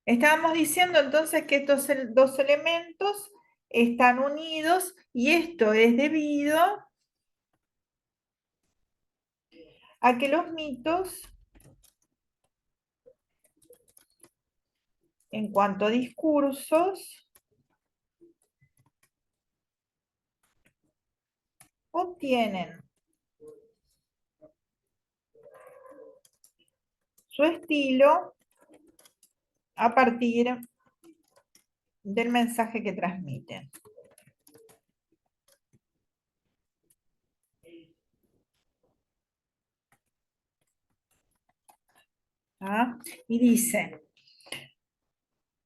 Estábamos diciendo entonces que estos dos elementos están unidos y esto es debido a que los mitos, en cuanto a discursos, obtienen su estilo a partir del mensaje que transmiten. ¿Ah? Y dice,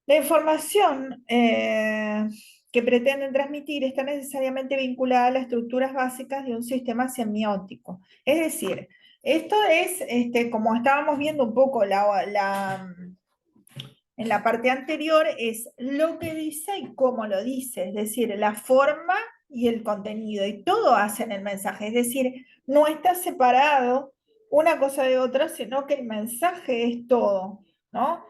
la información que pretenden transmitir está necesariamente vinculada a las estructuras básicas de un sistema semiótico. Es decir, esto es, como estábamos viendo un poco en la parte anterior, es lo que dice y cómo lo dice, es decir, la forma y el contenido, y todo hace en el mensaje, es decir, no está separado una cosa de otra, sino que el mensaje es todo, ¿no?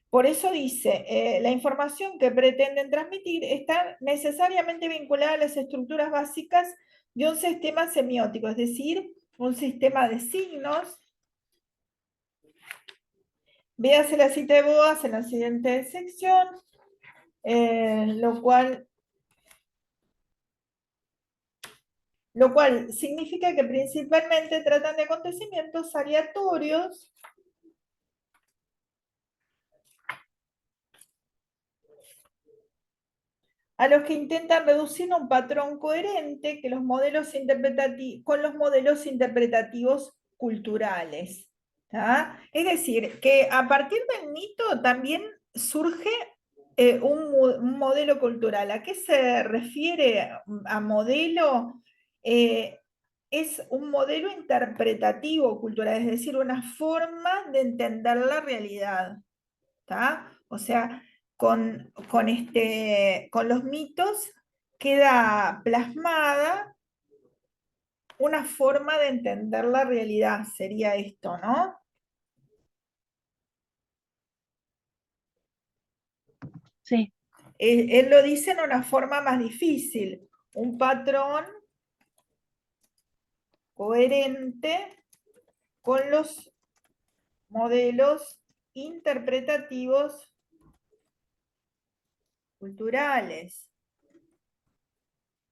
Por eso dice, la información que pretenden transmitir está necesariamente vinculada a las estructuras básicas de un sistema semiótico, es decir, un sistema de signos. Véase la cita de Boas en la siguiente sección, lo cual significa que principalmente tratan de acontecimientos aleatorios a los que intentan reducir a un patrón coherente que con los modelos interpretativos culturales. ¿Tá? Es decir, que a partir del mito también surge un modelo cultural. ¿A qué se refiere a modelo? Eh, es un modelo interpretativo cultural, es decir, una forma de entender la realidad. ¿Tá? O sea, con los mitos queda plasmada una forma de entender la realidad, sería esto, ¿no? Sí, Él lo dice en una forma más difícil, un patrón coherente con los modelos interpretativos culturales.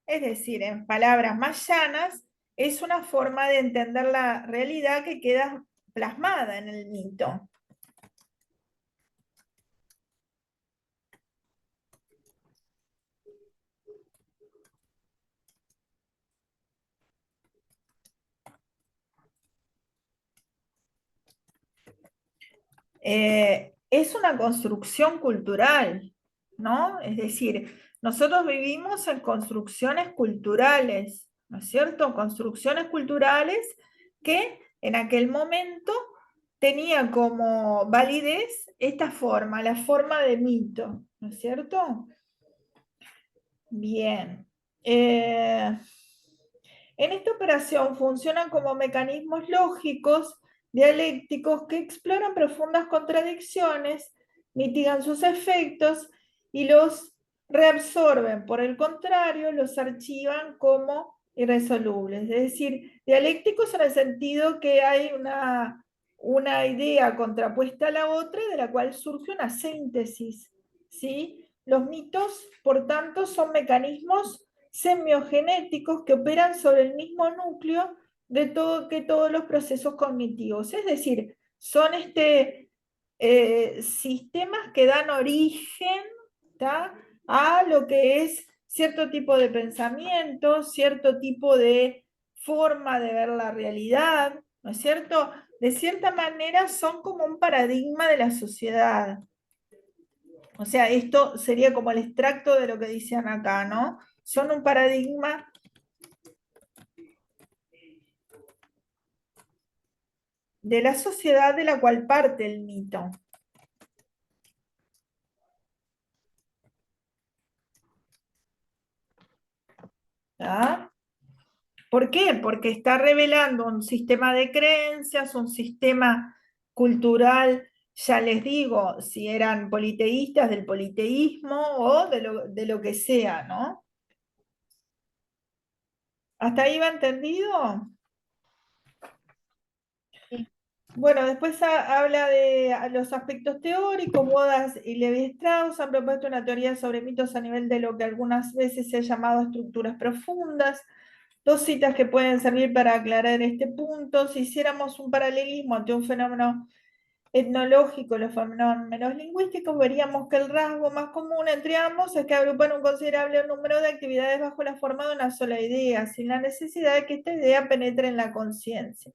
Es decir, en palabras más llanas, es una forma de entender la realidad que queda plasmada en el mito. Es una construcción cultural, ¿no? Es decir, nosotros vivimos en construcciones culturales, ¿no es cierto? Construcciones culturales que en aquel momento tenía como validez esta forma, la forma de mito, ¿no es cierto? Bien. En esta operación funcionan como mecanismos lógicos, dialécticos, que exploran profundas contradicciones, mitigan sus efectos y los reabsorben. Por el contrario, los archivan como irresolubles. Es decir, dialécticos en el sentido que hay una idea contrapuesta a la otra de la cual surge una síntesis. ¿Sí? Los mitos, por tanto, son mecanismos semiogenéticos que operan sobre el mismo núcleo de todos los procesos cognitivos. Es decir, son sistemas que dan origen, ¿tá?, a lo que es cierto tipo de pensamiento, cierto tipo de forma de ver la realidad, ¿no es cierto? De cierta manera son como un paradigma de la sociedad. O sea, esto sería como el extracto de lo que dicen acá, ¿no? Son un paradigma de la sociedad de la cual parte el mito. ¿Tá? ¿Por qué? Porque está revelando un sistema de creencias, un sistema cultural Ya les digo, si eran politeístas del politeísmo o de lo que sea, ¿no? ¿Hasta ahí va entendido? Sí. Bueno, después habla de los aspectos teóricos. Bodas y Levi Strauss han propuesto una teoría sobre mitos a nivel de lo que algunas veces se ha llamado estructuras profundas. Dos citas que pueden servir para aclarar este punto. Si hiciéramos un paralelismo ante un fenómeno etnológico, los fenómenos lingüísticos, veríamos que el rasgo más común entre ambos es que agrupan un considerable número de actividades bajo la forma de una sola idea, sin la necesidad de que esta idea penetre en la conciencia.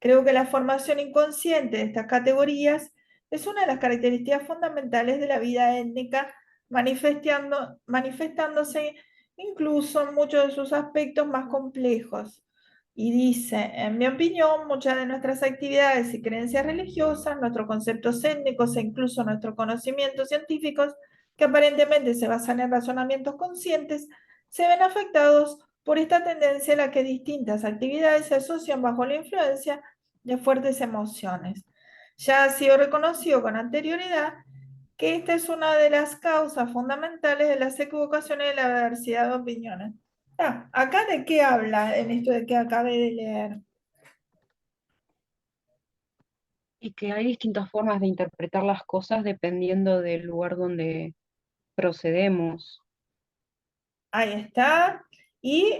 Creo que la formación inconsciente de estas categorías es una de las características fundamentales de la vida étnica, manifestándose incluso en muchos de sus aspectos más complejos. Y dice, en mi opinión, muchas de nuestras actividades y creencias religiosas, nuestros conceptos étnicos e incluso nuestros conocimientos científicos, que aparentemente se basan en razonamientos conscientes, se ven afectados por esta tendencia a la que distintas actividades se asocian bajo la influencia de fuertes emociones. Ya ha sido reconocido con anterioridad que esta es una de las causas fundamentales de las equivocaciones y la diversidad de opiniones. ¿Acá de qué habla en esto de que acabé de leer? Y que hay distintas formas de interpretar las cosas dependiendo del lugar donde procedemos. Ahí está. Y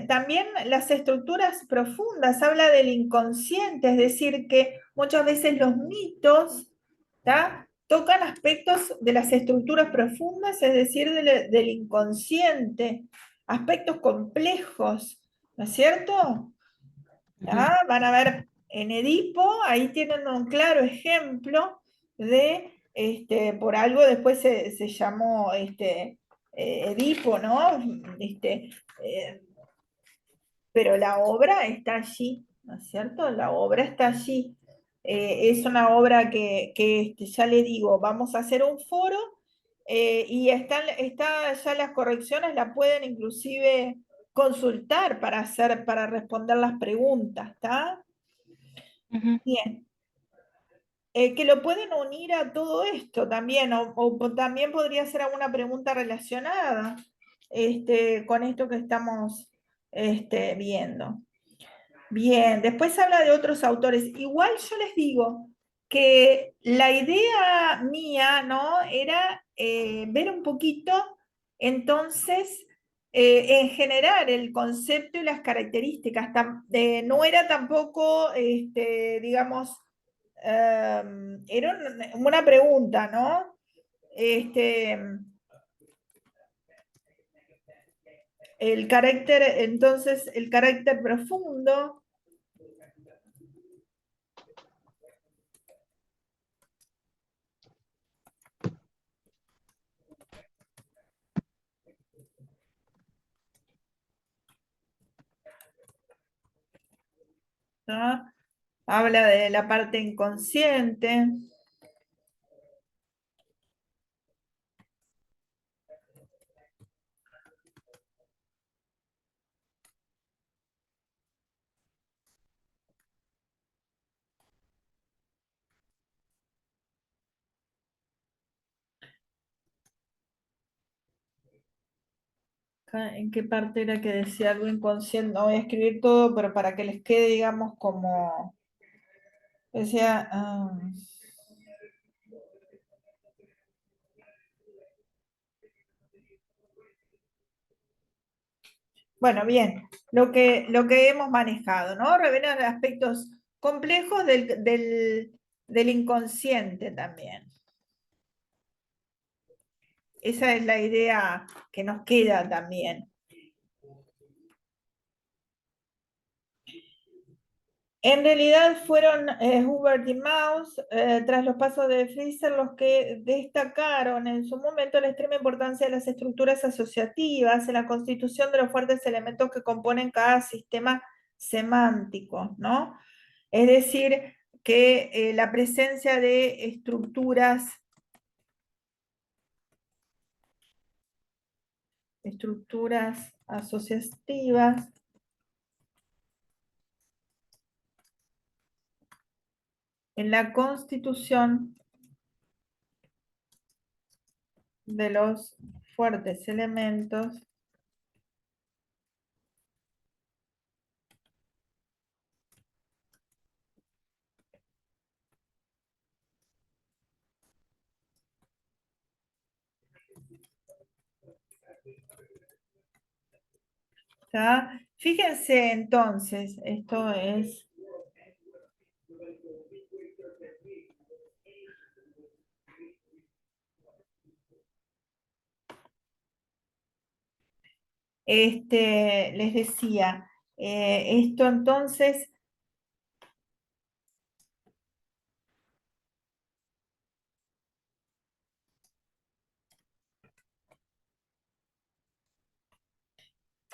también las estructuras profundas, habla del inconsciente, es decir, que muchas veces los mitos, ¿tá?, tocan aspectos de las estructuras profundas, es decir, del inconsciente, aspectos complejos, ¿no es cierto? Ujú, ¿Ah? Van a ver en Edipo, ahí tienen un claro ejemplo de, por algo después se llamó Edipo, ¿no? Este, eh, pero la obra está allí, ¿no es cierto? La obra está allí. Es una obra que ya le digo, vamos a hacer un foro y ya las correcciones la pueden inclusive consultar para hacer, para responder las preguntas, ¿está? ujú. Bien. Que lo pueden unir a todo esto también, o también podría ser alguna pregunta relacionada con esto que estamos viendo. Bien, después habla de otros autores. Igual yo les digo que la idea mía, ¿no? Era ver un poquito, entonces, en general, el concepto y las características. No era tampoco, digamos, era una pregunta, ¿no? Este, el carácter, entonces, el carácter profundo. ¿No? Habla de la parte inconsciente. ¿En qué parte era que decía algo inconsciente? No voy a escribir todo, pero para que les quede, digamos, como decía. Bueno, bien, lo que hemos manejado, ¿no? Revelan aspectos complejos del inconsciente también. Esa es la idea que nos queda también. En realidad fueron Hubert y Maus, tras los pasos de Fraser, los que destacaron en su momento la extrema importancia de las estructuras asociativas en la constitución de los fuertes elementos que componen cada sistema semántico, ¿no? Es decir, que la presencia de estructuras asociativas en la constitución de los fuertes elementos ¿está? Fíjense entonces, esto es les decía, esto entonces,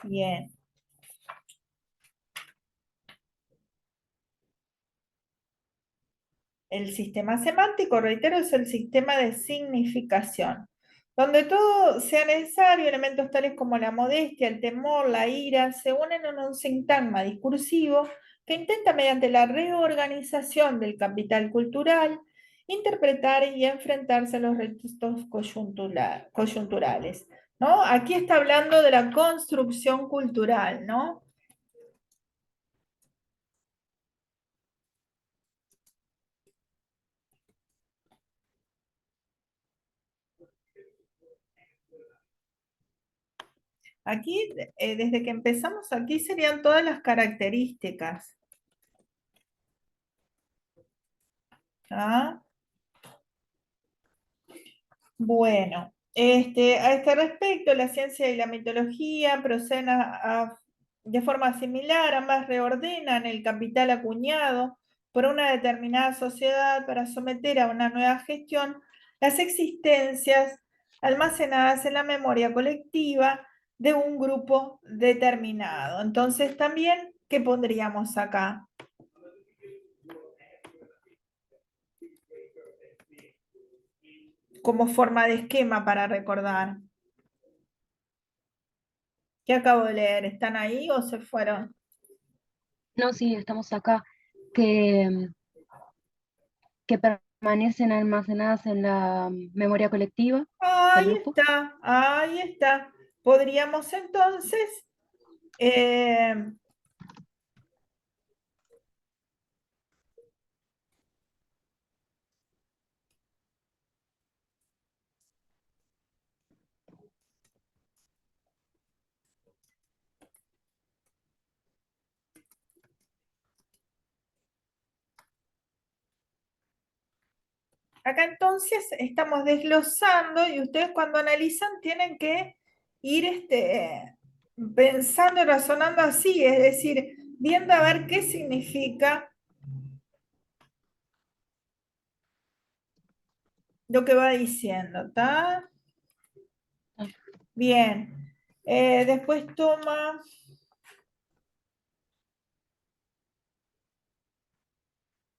bien, el sistema semántico, reitero, es el sistema de significación, donde todo sea necesario, elementos tales como la modestia, el temor, la ira, se unen en un sintagma discursivo que intenta, mediante la reorganización del capital cultural, interpretar y enfrentarse a los retos coyunturales, ¿no? Aquí está hablando de la construcción cultural, ¿no? Aquí, desde que empezamos aquí, serían todas las características. ¿Ah? Bueno, a este respecto, la ciencia y la mitología proceden de forma similar, ambas reordenan el capital acuñado por una determinada sociedad para someter a una nueva gestión las existencias almacenadas en la memoria colectiva de un grupo determinado. Entonces, también, ¿qué pondríamos acá? Como forma de esquema para recordar. ¿Qué acabo de leer? ¿Están ahí o se fueron? No, sí, estamos acá, que, que permanecen almacenadas en la memoria colectiva del Ahí grupo. está, ahí está. Podríamos entonces, eh, acá entonces estamos desglosando y ustedes cuando analizan tienen que ir pensando y razonando así, es decir, viendo a ver qué significa lo que va diciendo, ¿está? Ah, Bien. Después toma.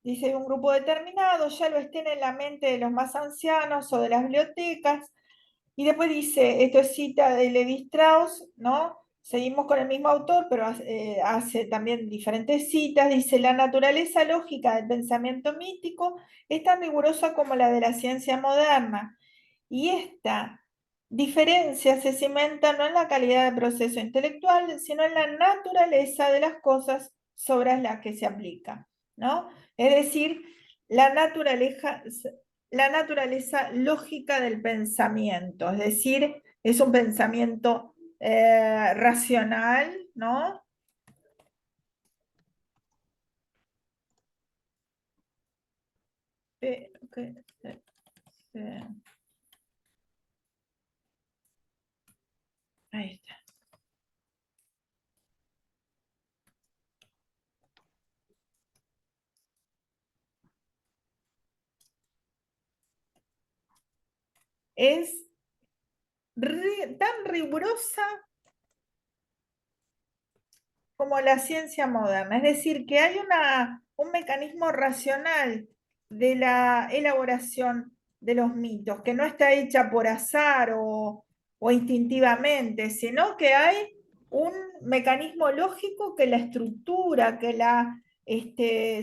Dice un grupo determinado, ya lo estén en la mente de los más ancianos o de las bibliotecas. Y después dice, esto es cita de Levi Strauss, ¿no? Seguimos con el mismo autor, pero hace también diferentes citas. Dice, la naturaleza lógica del pensamiento mítico es tan rigurosa como la de la ciencia moderna. Y esta diferencia se cimenta no en la calidad del proceso intelectual, sino en la naturaleza de las cosas sobre las que se aplica, ¿no? Es decir, la naturaleza, la naturaleza lógica del pensamiento, es decir, es un pensamiento racional, ¿no? Que ahí está. Es tan rigurosa como la ciencia moderna, es decir, que hay un mecanismo racional de la elaboración de los mitos, que no está hecha por azar o instintivamente, sino que hay un mecanismo lógico que la estructura, que la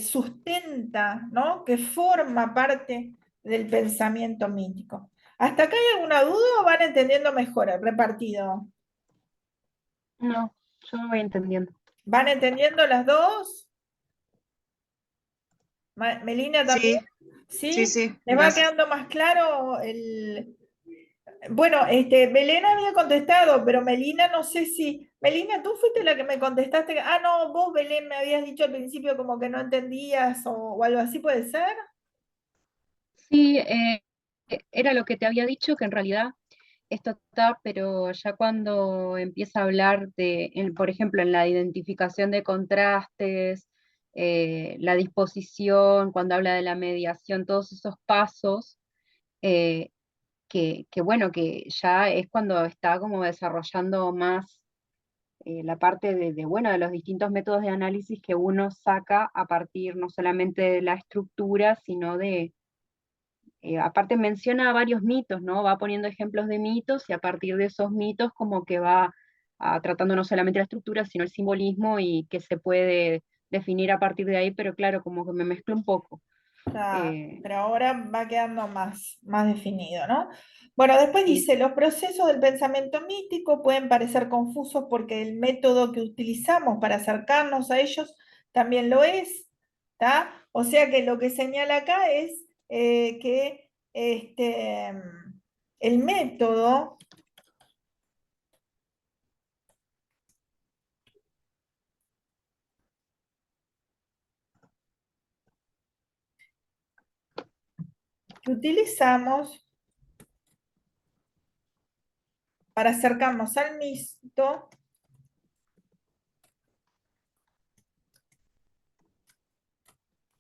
sustenta, ¿no? Que forma parte del pensamiento mítico. ¿Hasta acá hay alguna duda o van entendiendo mejor el repartido? No, yo no voy entendiendo. ¿Van entendiendo las dos? ¿Melina también? Sí, sí, ¿Sí? sí, ¿Les va gracias. quedando más claro el...? Bueno, Belén había contestado, pero Melina no sé si... Melina, tú fuiste la que me contestaste. Ah, no, vos, Belén, me habías dicho al principio como que no entendías o algo así, ¿puede ser? Sí, era lo que te había dicho, que en realidad esto está, pero ya cuando empieza a hablar por ejemplo, en la identificación de contrastes, la disposición, cuando habla de la mediación, todos esos pasos, eh, bueno, que ya es cuando está como desarrollando más la parte bueno, de los distintos métodos de análisis que uno saca a partir no solamente de la estructura, sino aparte menciona varios mitos, ¿no? Va poniendo ejemplos de mitos y a partir de esos mitos como que va tratando no solamente la estructura, sino el simbolismo y que se puede definir a partir de ahí, pero claro, como que me mezclo un poco. Claro, Eh, pero ahora va quedando más definido, ¿no? Bueno, después sí, dice, los procesos del pensamiento mítico pueden parecer confusos porque el método que utilizamos para acercarnos a ellos también lo es, ¿está? O sea que lo que señala acá es que el método que utilizamos para acercarnos al mito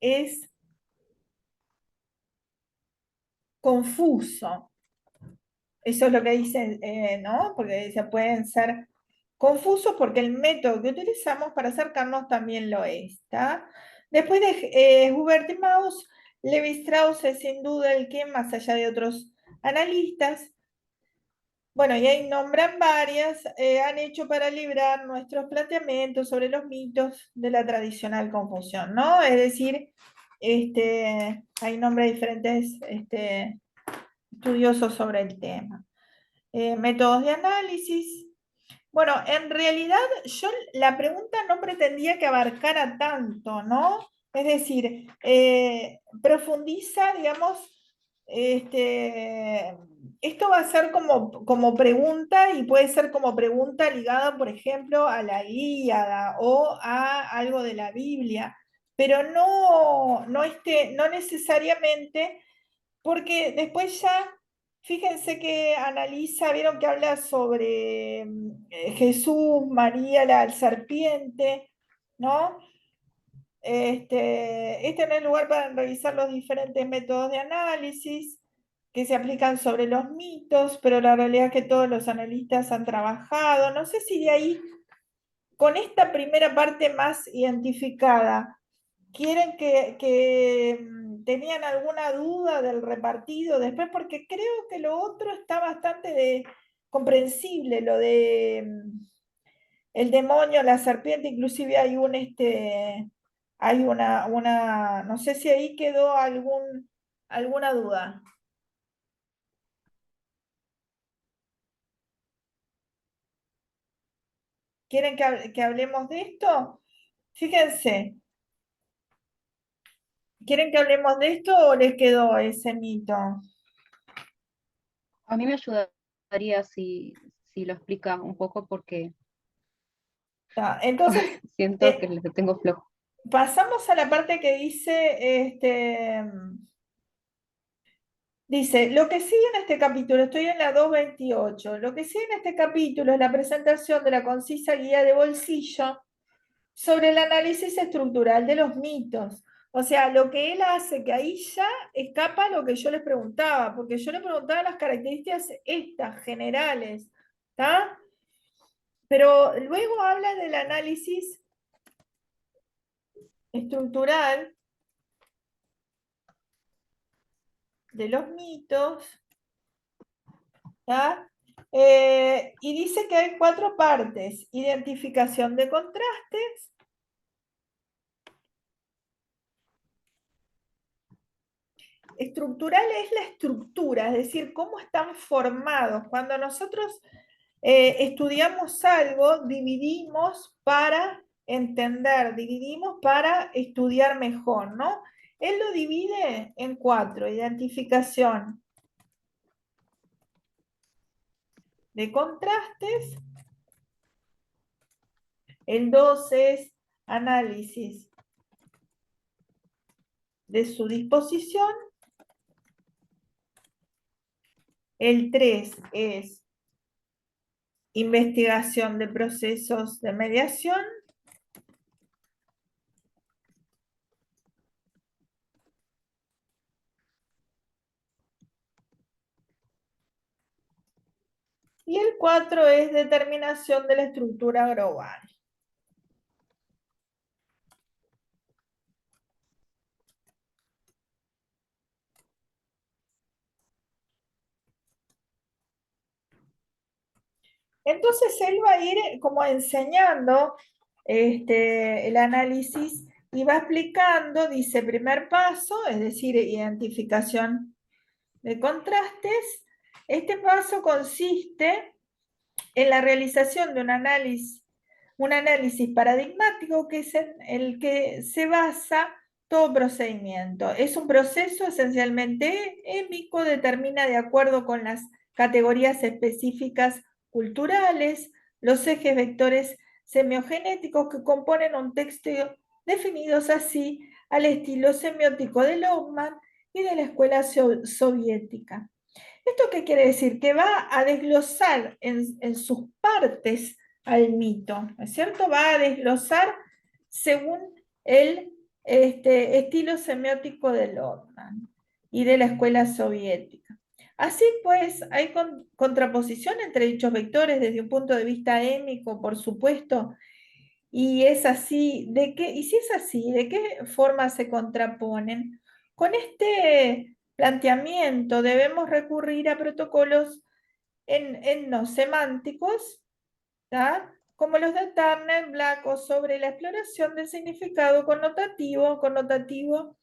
es confuso. Eso es lo que dicen, ¿no? Porque se pueden ser confusos porque el método que utilizamos para acercarnos también lo es, ¿está? Después de Hubert y Maus, Levi Strauss es sin duda el que, más allá de otros analistas, bueno, y ahí nombran varias, han hecho para librar nuestros planteamientos sobre los mitos de la tradicional confusión, ¿no? Es decir, hay nombres de diferentes estudiosos sobre el tema. Métodos de análisis. Bueno, en realidad yo la pregunta no pretendía que abarcara tanto, ¿no? Es decir, profundiza, digamos, esto va a ser como pregunta y puede ser como pregunta ligada, por ejemplo, a la Ilíada o a algo de la Biblia, pero no necesariamente porque después ya, fíjense que analiza, vieron que habla sobre Jesús, María, la serpiente, ¿no? Este no es lugar para revisar los diferentes métodos de análisis que se aplican sobre los mitos, pero la realidad es que todos los analistas han trabajado. No sé si de ahí, con esta primera parte más identificada, ¿quieren que tenían alguna duda del repartido después? Porque creo que lo otro está bastante comprensible, lo de el demonio, la serpiente, inclusive hay no sé si ahí quedó alguna duda. ¿Quieren que hablemos de esto? Fíjense, ¿quieren que hablemos de esto o les quedó ese mito? a mí me ayudaría si lo explica un poco porque Entonces, siento que eh, le tengo flojo. pasamos a la parte que dice, lo que sigue en este capítulo, estoy en la 228, lo que sigue en este capítulo es la presentación de la concisa guía de bolsillo sobre el análisis estructural de los mitos. O sea, lo que él hace, que ahí ya escapa lo que yo les preguntaba, porque yo le preguntaba las características estas, generales, ¿está? Pero luego habla del análisis estructural de los mitos. ¿Ya? Y dice que hay cuatro partes: identificación de contrastes, estructural es la estructura, es decir, cómo están formados. Cuando nosotros estudiamos algo, dividimos para entender, dividimos para estudiar mejor, ¿no? Él lo divide en 4: identificación de contrastes, el 2 es análisis de su disposición, el 3 es investigación de procesos de mediación, y el 4 es determinación de la estructura global. Entonces él va a ir como enseñando el análisis y va explicando, dice, primer paso, es decir, identificación de contrastes. Este paso consiste en la realización de un análisis paradigmático que es en el que se basa todo procedimiento. Es un proceso esencialmente émico, determina de acuerdo con las categorías específicas culturales, los ejes vectores semiogenéticos que componen un texto definidos así al estilo semiótico de Lobman y de la escuela soviética. ¿Esto qué quiere decir? Que va a desglosar en sus partes al mito, ¿no es cierto? Va a desglosar según el estilo semiótico de Lotman y de la escuela soviética. Así pues, hay contraposición entre dichos vectores desde un punto de vista émico, por supuesto, y es así, y si es así, ¿de qué forma se contraponen? Con este planteamiento debemos recurrir a protocolos no semánticos, ¿tá? Como los de Turner, Black o sobre la exploración del significado connotativo,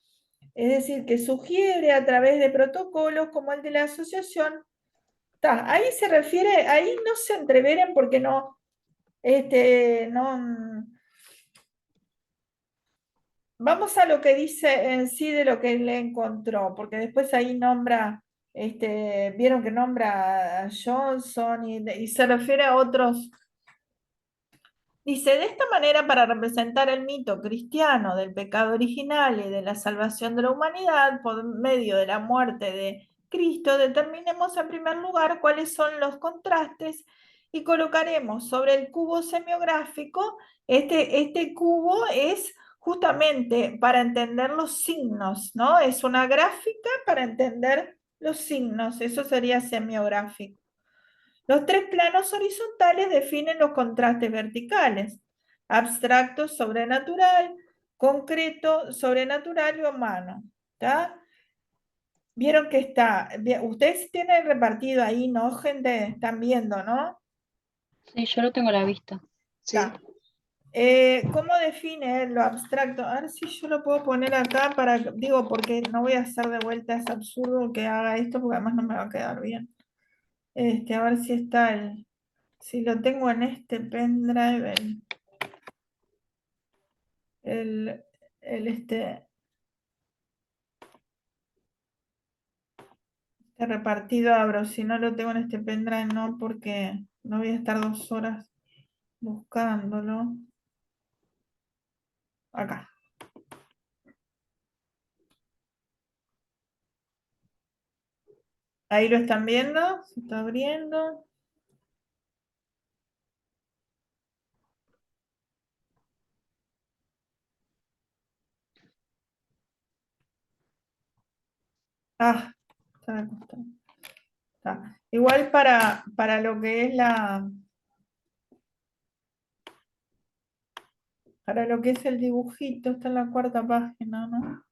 es decir, que sugiere a través de protocolos como el de la asociación. ¿Tá? Ahí se refiere, ahí no se entreveren porque no. Vamos a lo que dice en sí de lo que él encontró, porque después ahí nombra, vieron que nombra a Johnson y se refiere a otros. Dice, de esta manera, para representar el mito cristiano del pecado original y de la salvación de la humanidad por medio de la muerte de Cristo, determinemos en primer lugar cuáles son los contrastes y colocaremos sobre el cubo semiográfico. Este cubo es justamente para entender los signos, ¿no? Es una gráfica para entender los signos, eso sería semiográfico. Los 3 planos horizontales definen los contrastes verticales: abstracto, sobrenatural; concreto, sobrenatural y humano. ¿Tá? Vieron que está, ustedes tienen repartido ahí, ¿no, gente? Están viendo, ¿no? Sí, yo lo tengo a la vista. Sí. ¿Cómo define lo abstracto? A ver si yo lo puedo poner acá digo, porque no voy a hacer de vuelta, es absurdo que haga esto, porque además no me va a quedar bien. A ver si está si lo tengo en este pendrive, el, el repartido abro. Si no lo tengo en este pendrive, no, porque no voy a estar 2 horas buscándolo. Acá. Ahí lo están viendo, se está abriendo. Ah, está al costado. Está. Igual para lo que es para lo que es el dibujito, está en la 4ª página, ¿no?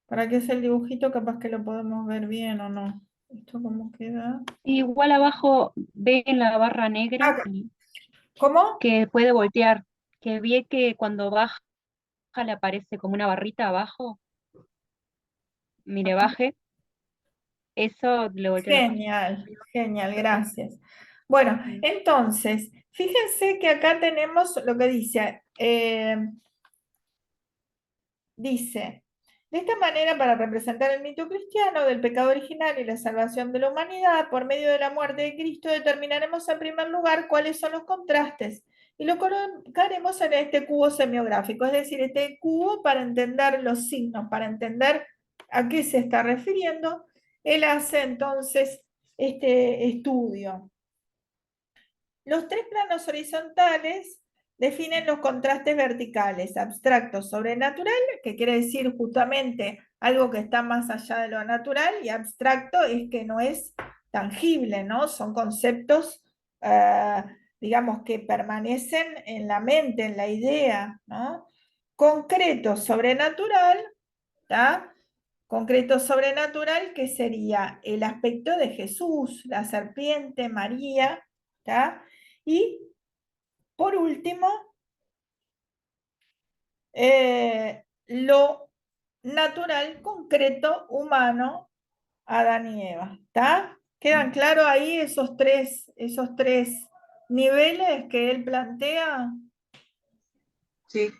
Para qué es el dibujito, capaz que lo podemos ver bien o no. ¿Esto cómo queda? Igual abajo ve en la barra negra Acá. ¿Cómo? que puede voltear, que ve que cuando baja le aparece como una barrita abajo. mire, baje, eso le volteó la página. Genial, genial, gracias. Bueno, entonces, fíjense que acá tenemos lo que dice, de esta manera, para representar el mito cristiano del pecado original y la salvación de la humanidad, por medio de la muerte de Cristo, determinaremos en primer lugar cuáles son los contrastes y lo colocaremos en este cubo semiográfico, es decir, este cubo para entender los signos, para entender a qué se está refiriendo. Él hace entonces este estudio. Los tres planos horizontales definen los contrastes verticales, abstracto, sobrenatural, que quiere decir justamente algo que está más allá de lo natural, y abstracto es que no es tangible, ¿no? Son conceptos, digamos, que permanecen en la mente, en la idea, ¿no? Concreto, sobrenatural, ¿tá? Concreto sobrenatural, que sería el aspecto de Jesús, la serpiente, María, ¿tá? Y por último, lo natural, concreto, humano, Adán y Eva. ¿Está? ¿Quedan claros ahí esos tres niveles que él plantea? Sí.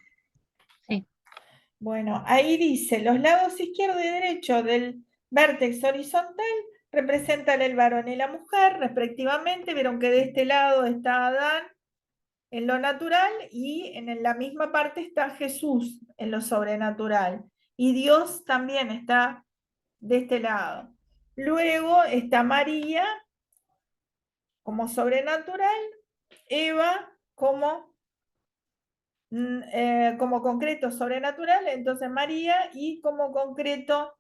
Sí, Bueno, ahí dice, los lados izquierdo y derecho del vértex horizontal representan el varón y la mujer, respectivamente. Vieron que de este lado está Adán en lo natural y en la misma parte está Jesús en lo sobrenatural. Y Dios también está de este lado. Luego está María como sobrenatural, Eva como concreto sobrenatural, entonces María, y como concreto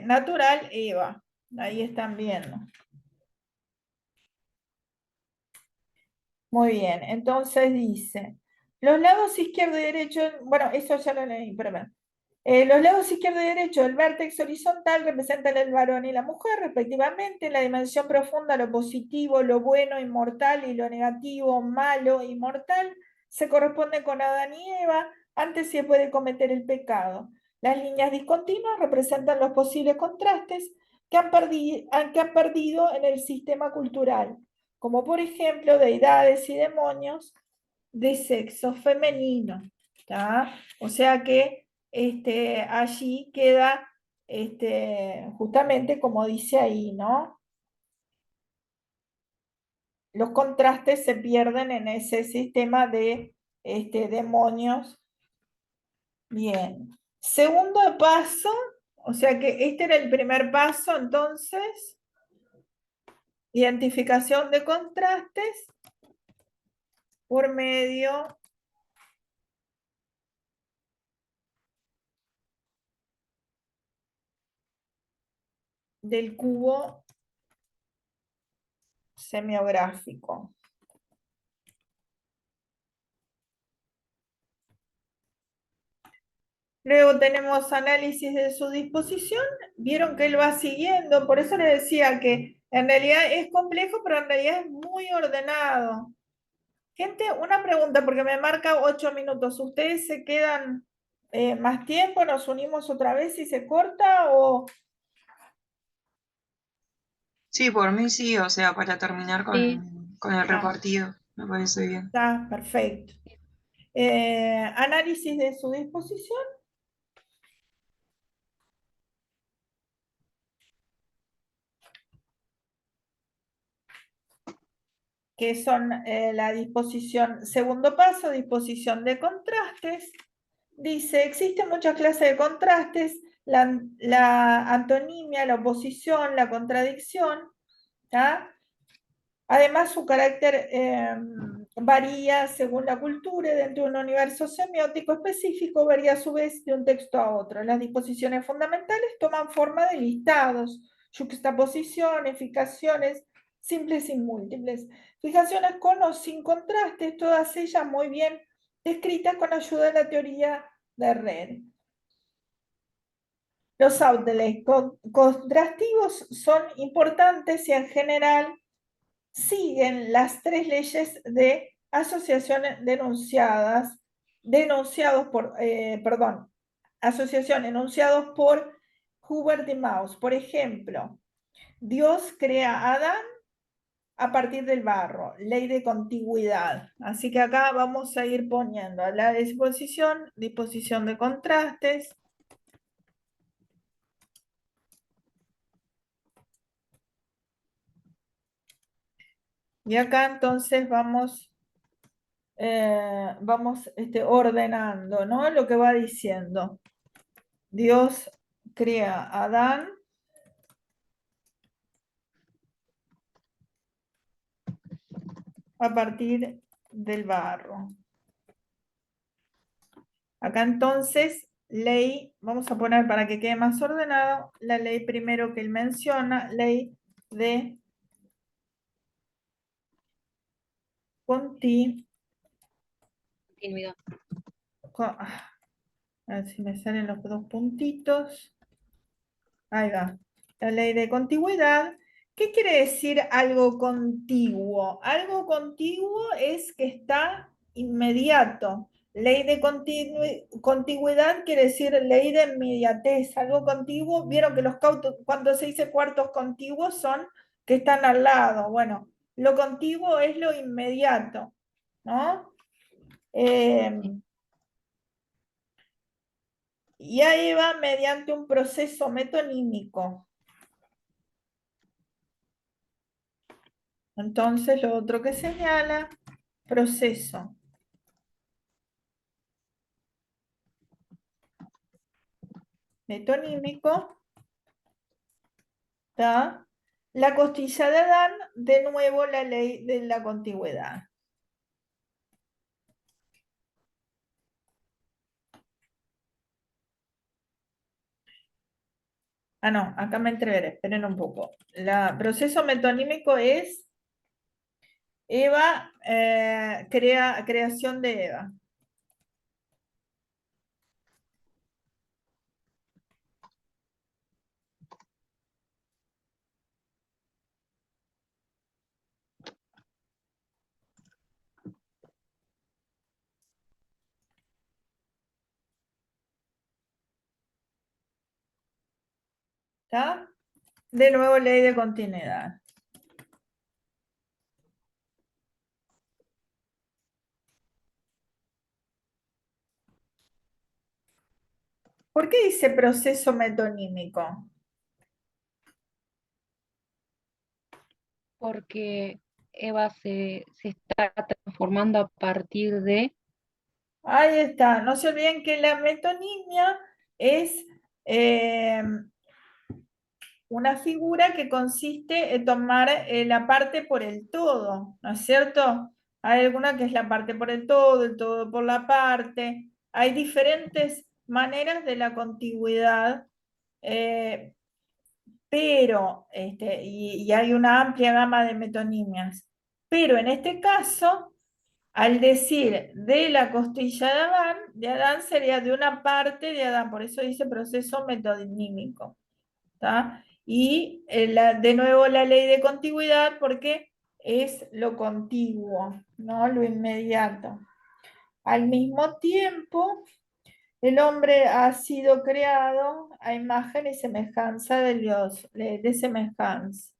natural, Eva. Ahí están viendo. Muy bien, entonces dice, los lados izquierdo y derecho, bueno, eso ya lo leí, pero bueno. Los lados izquierdo y derecho del vértex horizontal representan el varón y la mujer, respectivamente. En la dimensión profunda, lo positivo, lo bueno, inmortal, y lo negativo, malo, inmortal, se corresponde con Adán y Eva antes y después de cometer el pecado. Las líneas discontinuas representan los posibles contrastes que han perdido en el sistema cultural, como por ejemplo deidades y demonios de sexo femenino. ¿Tá? O sea que allí queda justamente como dice ahí, ¿no? Los contrastes se pierden en ese sistema de demonios. Bien. Segundo paso, o sea que este era el primer paso, entonces, identificación de contrastes por medio del cubo semiográfico. Luego tenemos análisis de su disposición. Vieron que él va siguiendo, por eso les decía que en realidad es complejo, pero en realidad es muy ordenado. Gente, una pregunta, porque me marca 8 minutos. ¿Ustedes se quedan más tiempo? ¿Nos unimos otra vez y se corta? ¿O Sí, por mí sí, o sea, para terminar sí, con el ah, repartido, me parece bien. está perfecto? Análisis de su disposición, que son la disposición, segundo paso, disposición de contrastes. Dice, existen muchas clases de contrastes, la antonimia, la oposición, la contradicción, ¿tá? Además, su carácter varía según la cultura y dentro de un universo semiótico específico varía a su vez de un texto a otro. Las disposiciones fundamentales toman forma de listados, juxtaposiciones, fijaciones simples y múltiples, fijaciones con o sin contrastes, todas ellas muy bien descritas con ayuda de la teoría de red. Los outlets contrastivos son importantes y en general siguen las tres leyes de asociación denunciados asociación enunciados por Hubert y Maus. Por ejemplo, Dios crea a Adán a partir del barro, ley de contigüidad. Así que acá vamos a ir poniendo la disposición, disposición de contrastes. Y acá entonces vamos, ordenando, ¿no? Lo que va diciendo. Dios crea a Adán a partir del barro. Acá entonces, ley, vamos a poner para que quede más ordenado, la ley primero que él menciona, ley de continuidad. A ver si me salen los dos puntitos. Ahí va. La ley de contigüidad. ¿Qué quiere decir algo contiguo? Algo contiguo es que está inmediato. Ley de contigüidad quiere decir ley de inmediatez. Algo contiguo, vieron que los cautos, cuando se dice cuartos contiguos son que están al lado. Bueno, lo contiguo es lo inmediato, ¿no? Y ahí va mediante un proceso metonímico. Entonces, lo otro que señala, proceso metonímico, ¿está? La costilla de Adán, de nuevo la ley de la contigüidad. Ah, no, acá me entreveré, esperen un poco. El proceso metonímico es Eva, creación de Eva. ¿Está? De nuevo ley de continuidad. ¿Por qué dice proceso metonímico? Porque Eva se está transformando a partir de... Ahí está. No se olviden que la metonimia es una figura que consiste en tomar la parte por el todo, ¿no es cierto? Hay alguna que es la parte por el todo por la parte. Hay diferentes maneras de la contigüidad, eh, pero, y hay una amplia gama de metonimias. Pero en este caso, al decir de la costilla de Adán sería de una parte de Adán, por eso dice proceso metonímico. ¿Tá? Y de nuevo la ley de contigüidad porque es lo contiguo, no lo inmediato. Al mismo tiempo, el hombre ha sido creado a imagen y semejanza de Dios, de semejanza.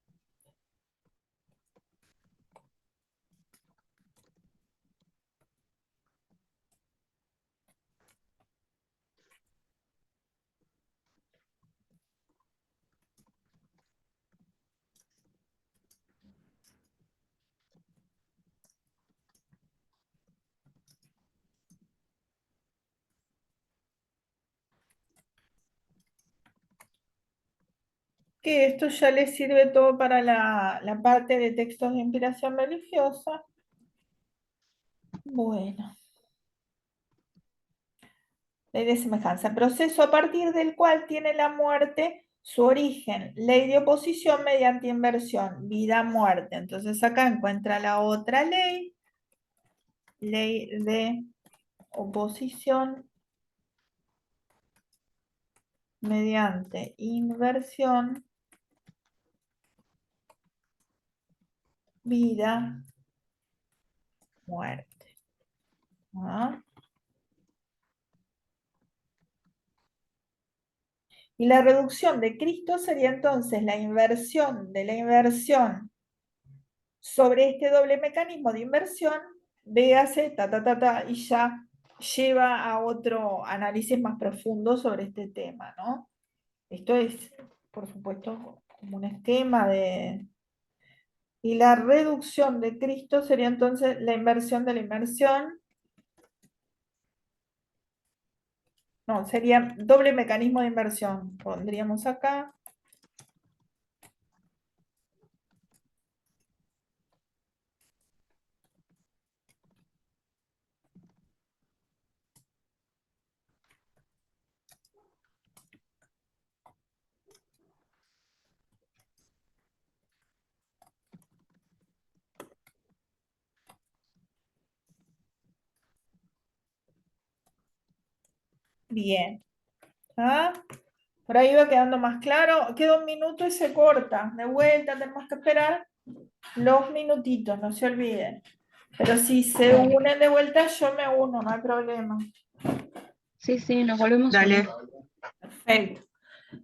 Que esto ya le sirve todo para la parte de textos de inspiración religiosa. Bueno. Ley de semejanza, proceso a partir del cual tiene la muerte su origen, ley de oposición mediante inversión, vida-muerte. Entonces acá encuentra la otra ley, ley de oposición mediante inversión, vida, muerte. ¿Ah? Y la reducción de Cristo sería entonces la inversión de la inversión sobre este doble mecanismo de inversión, véase, y ya lleva a otro análisis más profundo sobre este tema, ¿no? Esto es, por supuesto, como un esquema de... Y la reducción de Cristo sería entonces la inversión de la inversión. No, sería doble mecanismo de inversión. Pondríamos acá. Bien. ¿Ah? Por ahí va quedando más claro. Queda un minuto y se corta. De vuelta tenemos que esperar los minutitos, no se olviden. Pero si se unen de vuelta, yo me uno, no hay problema. Sí, sí, nos volvemos a Dale. unir. Perfecto.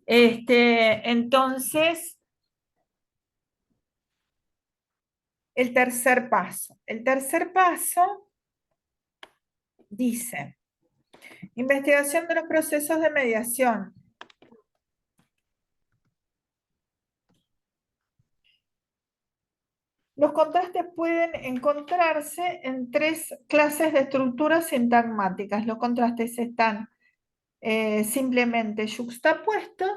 Entonces, el tercer paso. El tercer paso dice, investigación de los procesos de mediación. Los contrastes pueden encontrarse en 3 clases de estructuras sintagmáticas. Los contrastes están simplemente yuxtapuestos,